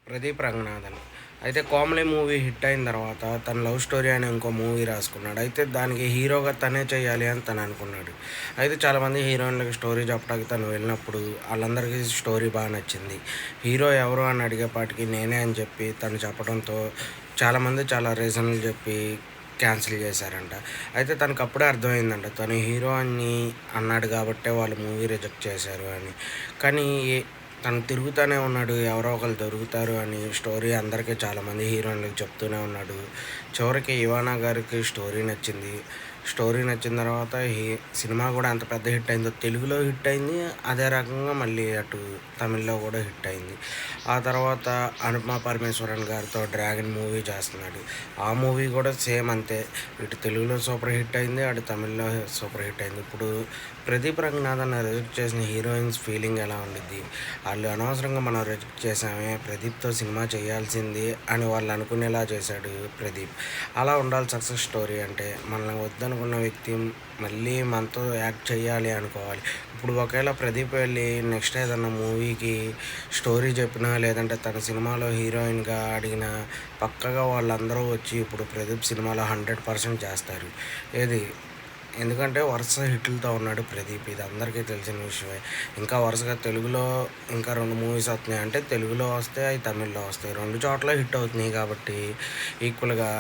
ప్రదీప్ రంగనాథన్. అయితే 'Komali' movie hit అయిన తర్వాత తను 'లవ్ స్టోరీ' అనే ఇంకో మూవీ రాసుకున్నాడు. అయితే దానికి హీరోగా తనే చేయాలి అని తను అనుకున్నాడు. అయితే చాలామంది హీరోయిన్‌లకి స్టోరీ చెప్పడానికి తను వెళ్ళినప్పుడు ఆళ్ళందరికీ స్టోరీ నచ్చింది. హీరో ఎవరు అని అడిగేపాటికి నేనే అని చెప్పి తను చెప్పడంతో చాలామంది చాలా రీజన్‌లు చెప్పి క్యాన్సిల్ చేశారంట. అయితే తనకప్పుడే అర్థమైందంట. తను హీరో అని అన్నాడు కాబట్టే వాళ్ళు మూవీ రిజెక్ట్ చేశారు అని. కానీ తను తిరుగుతానే ఉన్నాడు. ఎవరో ఒకళ్ళు దొరుకుతారు అని స్టోరీ అందరికీ చాలామంది హీరోయిన్‌లకి చెప్తూనే ఉన్నాడు. చివరికి 'ఇవానా' గారికి స్టోరీ నచ్చింది. స్టోరీ నచ్చిన తర్వాత సినిమా గూడా ఎంత పెద్ద హిట్ అయిందో తెలుగులో హిట్ అయింది. అదే రకంగా మళ్ళీ అటు తమిళ్‌లో గూడా హిట్ అయింది. ఆ తర్వాత 'అనుపమ పరమేశ్వరన్' గారితో 'డ్రాగన్' మూవీ చేస్తున్నాడు. ఆ మూవీ గూడా సేమ్ అంతే. ఇటు తెలుగులో సూపర్ హిట్ అయింది. అటు తమిళ్‌లో సూపర్ హిట్ అయింది. ఇప్పుడు 'ప్రదీప్ రంగనాథన్' రిజెక్ట్ చేసిన హీరోయిన్స్ ఫీలింగ్ ఎలా ఉండిద్ది? ఆళ్ళు అనవసరంగా మనం రిజెక్ట్ చేశామే, ప్రదీప్‌తో సినిమా చేయాల్సింది అని వాళ్ళు అనుకునేలా చేశాడు ప్రదీప్. అలా ఉండాలి సక్సెస్ స్టోరీ అంటే. మనల్ని వద్దనుకున్న వ్యక్తి మళ్ళీ మనతో యాక్ట్ చేయాలి అనుకోవాలి. ఇప్పుడు ఒకేళ ప్రదీప్ వెళ్ళి నెక్స్ట్ ఏదన్నా మూవీకి స్టోరీ చెప్పినా, లేదంటే తన సినిమాలో హీరోయిన్‌గా అడిగినా పక్కాగా వాళ్ళందరూ వచ్చి ఇప్పుడు ప్రదీప్ సినిమాలో 100% చేస్తారు. ఏది ఎందుకంటే వరుస హిట్‌లతో ఉన్నాడు ప్రదీప్. ఇది అందరికీ తెలిసిన విషయమే. ఇంకా వరుసగా తెలుగులో ఇంకా 2 మూవీస్ వస్తున్నాయి. అంటే తెలుగులో వస్తాయి, అయి తమిళ్‌లో వస్తాయి. 2 చోట్ల హిట్ అవుతున్నాయి కాబట్టి ఈక్వల్‌గా